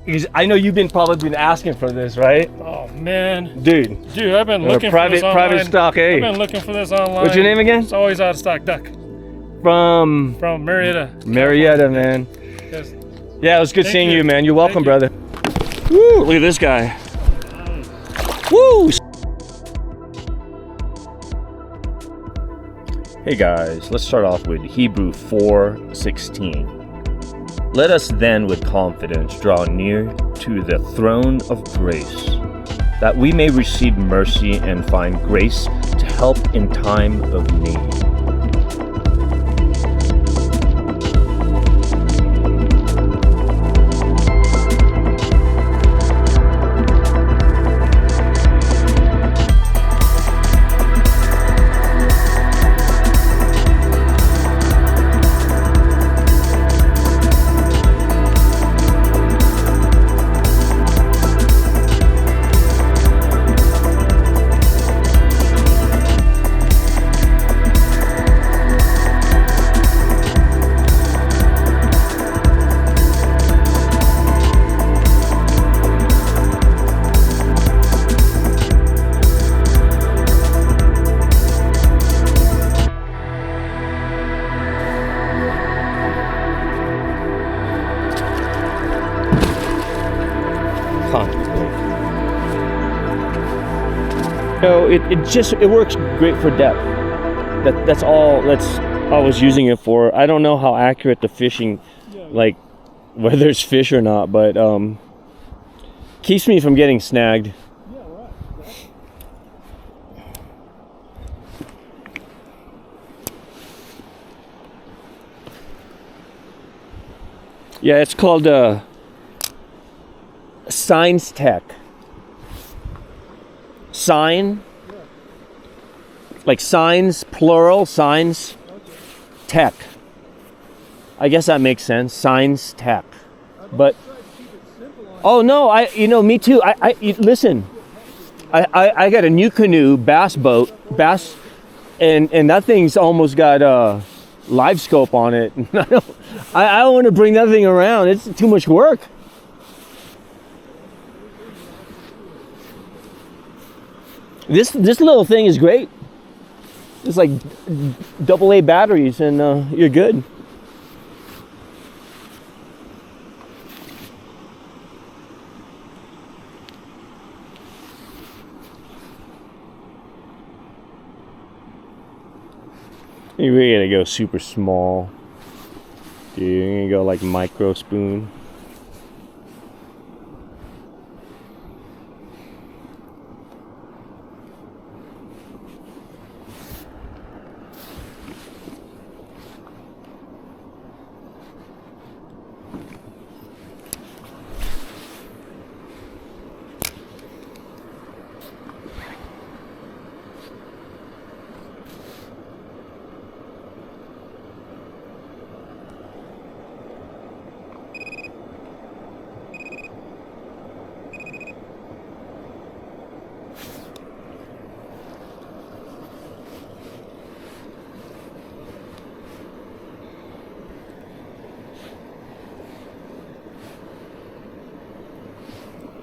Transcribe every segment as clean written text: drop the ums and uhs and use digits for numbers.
because I know you've probably been asking for this, right? Oh man, dude, I've been looking for this online. Private stock, hey. I've been looking for this online. What's your name again? It's always out of stock duck. From Marietta. Marietta, man. Yes. Yeah, it was good seeing you, man. You're welcome, brother. You. Woo! Look at this guy. Woo! Hey guys, let's start off with Hebrew 4:16. Let us then with confidence draw near to the throne of grace, that we may receive mercy and find grace to help in time of need. Convict Lake. No, it works great for depth. That's all I was using it for. I don't know how accurate the fishing, like whether it's fish or not, but keeps me from getting snagged. Yeah, right. Yeah, it's called Signs Tech. Sign, like signs, plural, signs, tech. I guess that makes sense. Signs Tech. But oh no, me too. I listen. I got a new canoe, bass boat, and that thing's almost got live scope on it. I don't want to bring that thing around. It's too much work. This little thing is great. It's like AA batteries, and you're good. You really gotta go super small. Dude, you're gonna go like micro spoon.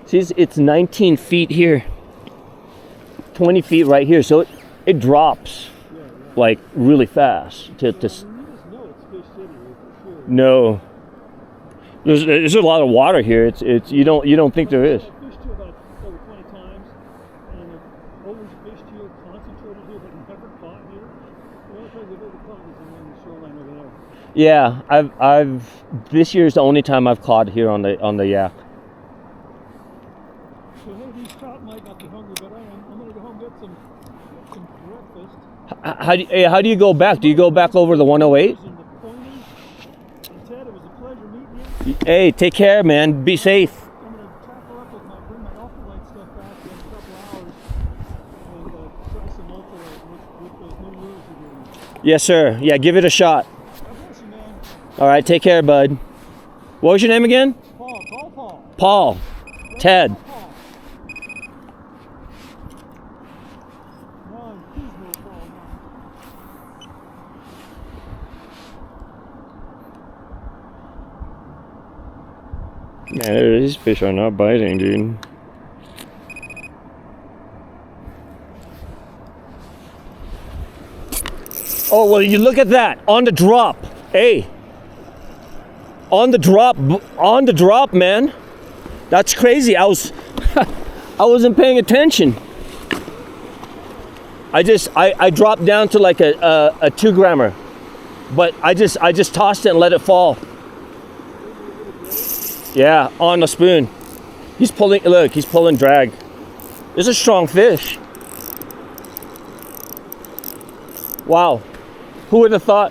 See, it's 19 feet here, 20 feet right here, so it drops like really fast. No, there's a lot of water here. It's you don't think there is. Fished here about over 20 times, and I've always fished here, concentrated here, but never caught here. The only place I've ever caught is along the shoreline over there. Yeah, I've this year's the only time I've caught here on the yak. So hey, these trout might not be hungry, but I am. I'm gonna go home and get some breakfast. How do you go back? Do you go back over the 108? Ted, it was a pleasure meeting you. Hey, take care, man. Be safe. I'm gonna tackle up with bring my ultralight stuff back in a couple hours and try some ultralight with those new lures you're doing. Yes, sir. Yeah, give it a shot. God bless you, man. All right, take care, bud. What was your name again? Paul. Paul. Ted. Man, these fish are not biting, dude. Oh, well, you look at that. On the drop. Hey. On the drop, man. That's crazy. I wasn't paying attention. I dropped down to like a 2 grammer. But I just tossed it and let it fall. Yeah, on the spoon. He's pulling, look, he's pulling drag. This is a strong fish. Wow. Who would have thought?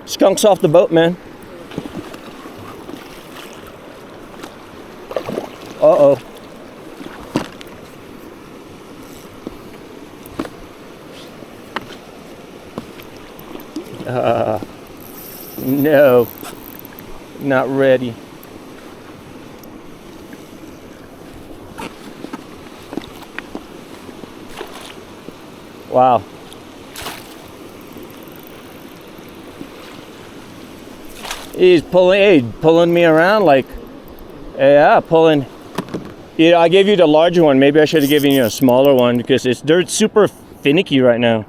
Skunks off the boat, man. Uh-oh. No. Not ready. Wow. He's pulling me around like, yeah, pulling. You know, I gave you the larger one. Maybe I should have given you a smaller one because they're super finicky right now.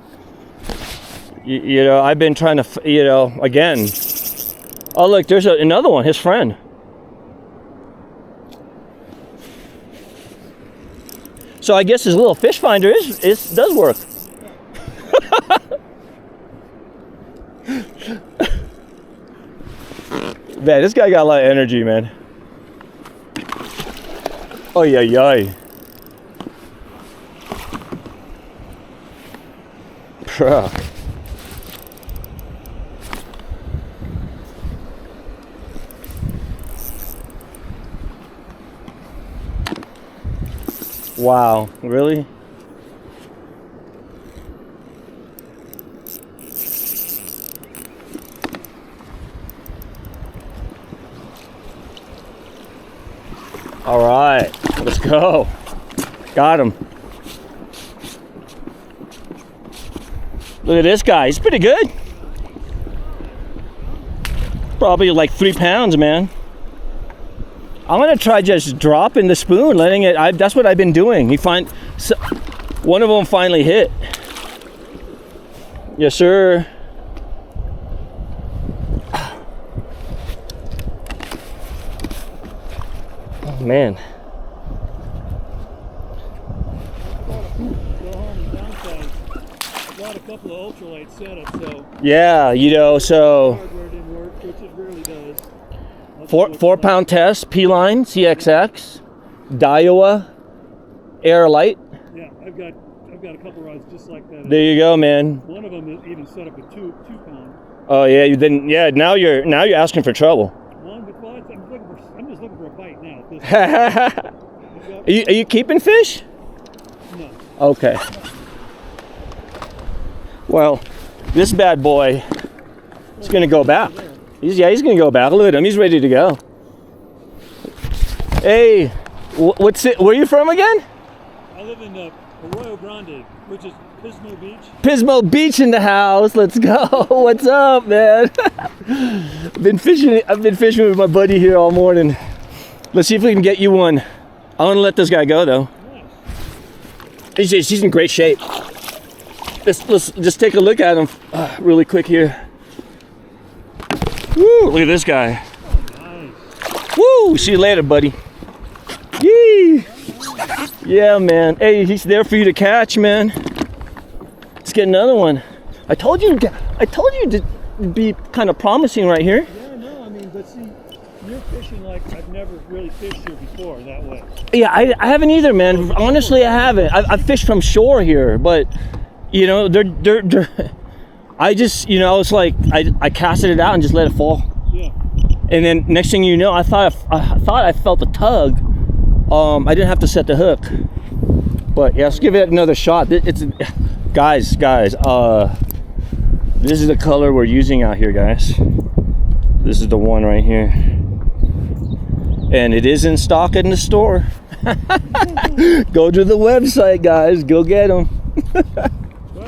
You know, I've been trying to, you know, again. Oh, look, there's another one, his friend. So I guess his little fish finder does work. Man, this guy got a lot of energy, man. Oh, yeah. Bro. Wow, really? All right, let's go. Got him. Look at this guy, he's pretty good. Probably like 3 pounds, man. I'm gonna try just dropping the spoon, letting it, that's what I've been doing. One of them finally hit. Yes, sir. Oh, man. Got a couple of ultralight setups, so. Yeah, you know, so. Hardware didn't work, which it really does. 4 pound test, P-line, CXX, Diawa Air light. Yeah, I've got a couple rods just like that. There you go, man. One of them is even set up a 2 pound. Oh yeah, now you're asking for trouble. One, but well, I'm just looking for a bite now. Are you keeping fish? No. Okay. Well, this bad boy is gonna go back. He's gonna go back. Look at him. He's ready to go. Hey, what's it? Where are you from again? I live in Arroyo Grande, which is Pismo Beach. Pismo Beach in the house. Let's go. What's up, man? I've been fishing with my buddy here all morning. Let's see if we can get you one. I want to let this guy go though. Nice. He's in great shape. Let's just take a look at him really quick here. Woo, look at this guy. Nice. Woo, see you later, buddy. Yee. Yeah, man. Hey, he's there for you to catch, man. Let's get another one. I told you to be kind of promising right here. Yeah, no, I mean, but see, you're fishing like I've never really fished here before that way. Yeah, I haven't either, man. Honestly, I haven't. I've fished from shore here, but you know, they're I just, you know, it's like I casted it out and just let it fall. Yeah. And then next thing you know, I thought I felt a tug. I didn't have to set the hook. But yeah, let's give it another shot. Guys. This is the color we're using out here, guys. This is the one right here, and it is in stock in the store. Go to the website, guys. Go get them. Right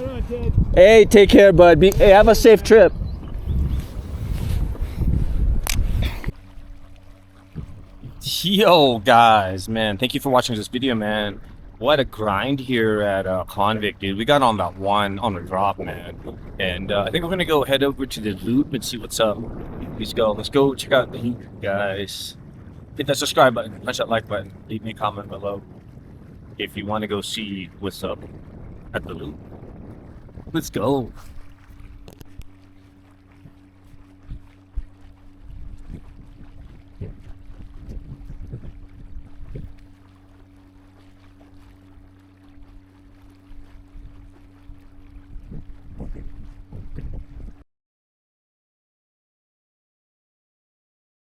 on, Ted. Hey, take care, bud. Hey, have a safe trip. Yo, guys, man, thank you for watching this video, man. What a grind here at Convict, dude. We got on that one on the drop, man. And I think we're gonna go head over to the loop and see what's up. Let's go check out the loop, guys. Hit that subscribe button, punch that like button, leave me a comment below if you want to go see what's up at the loop. Let's go.